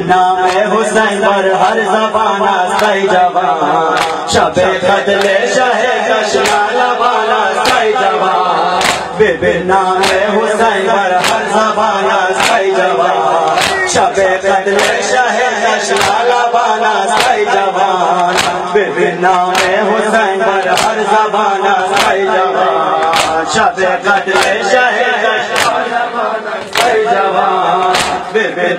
نام حسین پر ہر زبان استائی جوان شب قتل شہ کشنا لبانا استائی جوان نام حسین پر ہر زبان استائی جوان شب قتل شہ کشنا لبانا استائی جوان نام حسین پر ہر زبان استائی جوان شب قتل شہ کشنا لبانا استائی جوان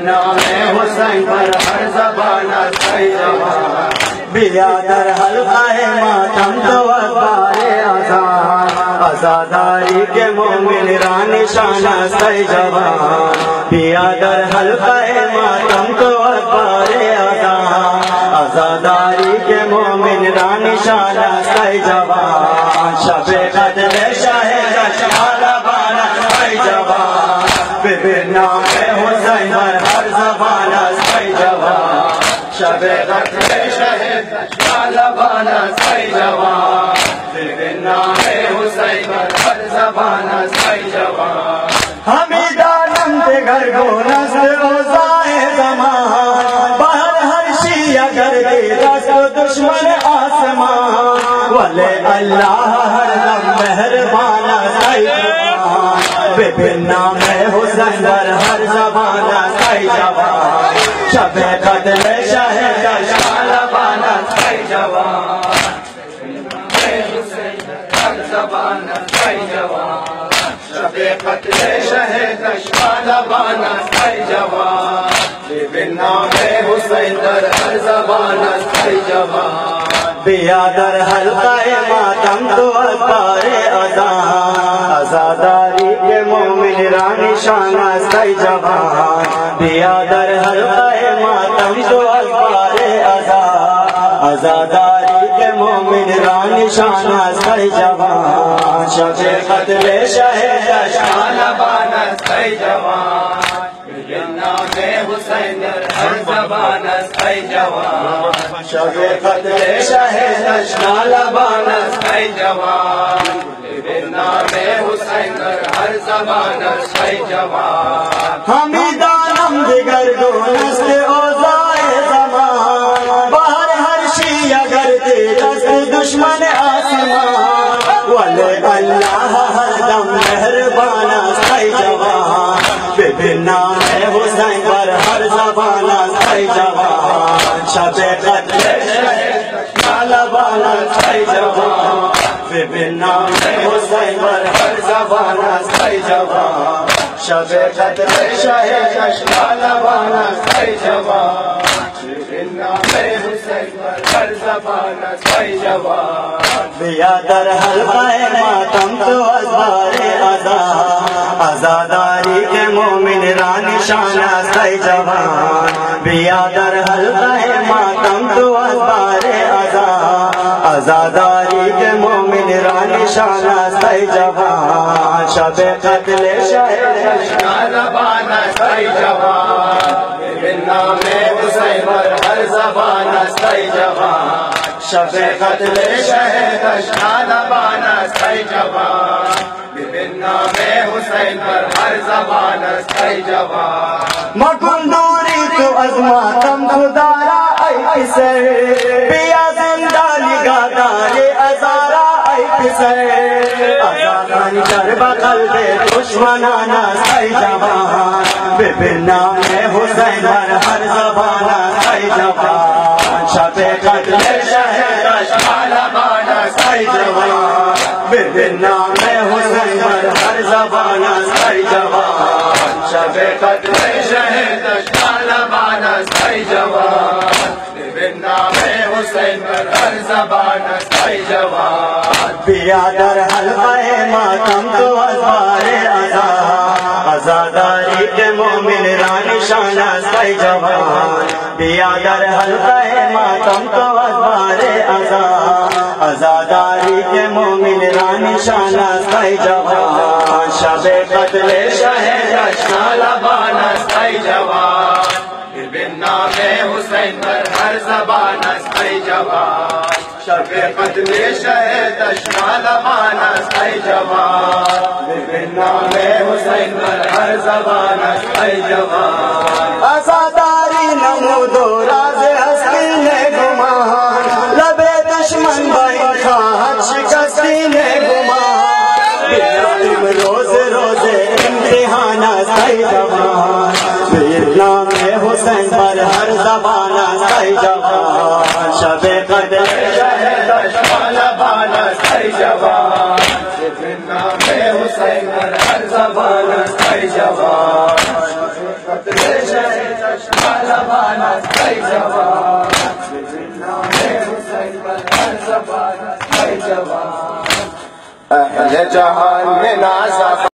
نام حسین پر ہر زبان استائی جوان بیا در حلقہ ماتم تو اخبار آزاد آزاداری کے مومن رانی شان استائی جوان بیا در حلقہ ماتم تو اخبار آزاد آزاداری کے مومن رانی شان استائی جوان شب قتل شہ کشنا لبانا استائی جوان نام حسین پر ہر زبان استائی جوان شب قتل شہ کشنا لبانا استائی جوان نام حسین پر ہر زبان استائی جوان حمیدانم دے گھر گو نسل اوزائے زمان باہر ہر شیعہ گر دے دست دشمن آسمان والے اللہ ہر دم مہربان استائی جوان نام حسین پر ہر زبان استائی جوان شب قتل شہ کشنا لبانا استائی جوان ہر زبان استائی جوان شب قتل شہ کشنا لبانا استائی جوان نام حسین پر ہر زبان استائی جوان بیا در حلقہ ماتم تو اخبار آزاد آزاداری کے مومن رانی شان استائی جوان بیا در حلقہ ماتم تو اخبار آزاد آزاداری کے مومن رانی شان استائی جوان شب قتل شہ کشنا لبانا استائی جوان نام حسین پر ہر زبان استائی جوان شب قتل شہ کشنا لبانا استائی جوان نام حسین پر ہر زبان استائی جوان حمیدانم دیگر گو نسل اوزائے زمان باہر ہر شیعہ گر دے دست دشمن آسمان والے اللہ ہر دم مہربان استائی جوان نام حسین پر ہر زبان استائی جوان شب قتل شہ کشنا لبانا استائی جوان نام حسین پر ہر زبان استائی جوان شب قتل شہ کشنا لبانا استائی جوان نام حسین پر ہر زبان استائی جوان بیا در حلقہ ماتم تو اخبار آزاد آزاداری کے مومن رانی شان استائی جوان بیا در حلقہ ماتم تو اخبار آزاد آزاداری کے مومن رانی شان استائی جوان شب قتل شہ کشنا لبانا استائی جوان نام حسین پر ہر زبان استائی جوان شب قتل شہ کشنا لبانا استائی جوان نام حسین پر ہر زبان استائی جوان مکن دوری تو از ماتم خدارا ای پسر بیا زندہ نگاہدار ازارا ای پسر آزادانی کرب قلب دشمنان استائی جوان نام حسین پر ہر زبان استائی جوان شب قتل شہ کشنا لبانا استائی جوان نام حسین پر ہر زبان استائی جوان شب قتل شہ کشنا لبانا استائی جوان نام حسین پر ہر زبان استائی جوان بیا در حلقہ ماتم تو اخبار آزاد آزاداری کے مومن رانی شان استائی جوان بیا در حلقہ ماتم تو اخبار آزاد آزاداری کے مومن رانی شان استائی جوان شب قتل شہ کشنا لبانا استائی جوان نام حسین پر ہر زبان استائی جوان شب قتل شہ کشنا لبانا استائی جوان نام حسین پر ہر زبان استائی جوان آزاداری کئی جوان نام حسین پر ہر زبان کئی جوان شب قدر شہید اشبال بانا کئی جوان نام حسین پر ہر زبان کئی جوان شہید اشبال بانا کئی جوان نام حسین پر ہر زبان کئی جوان اہل جہان میں نازا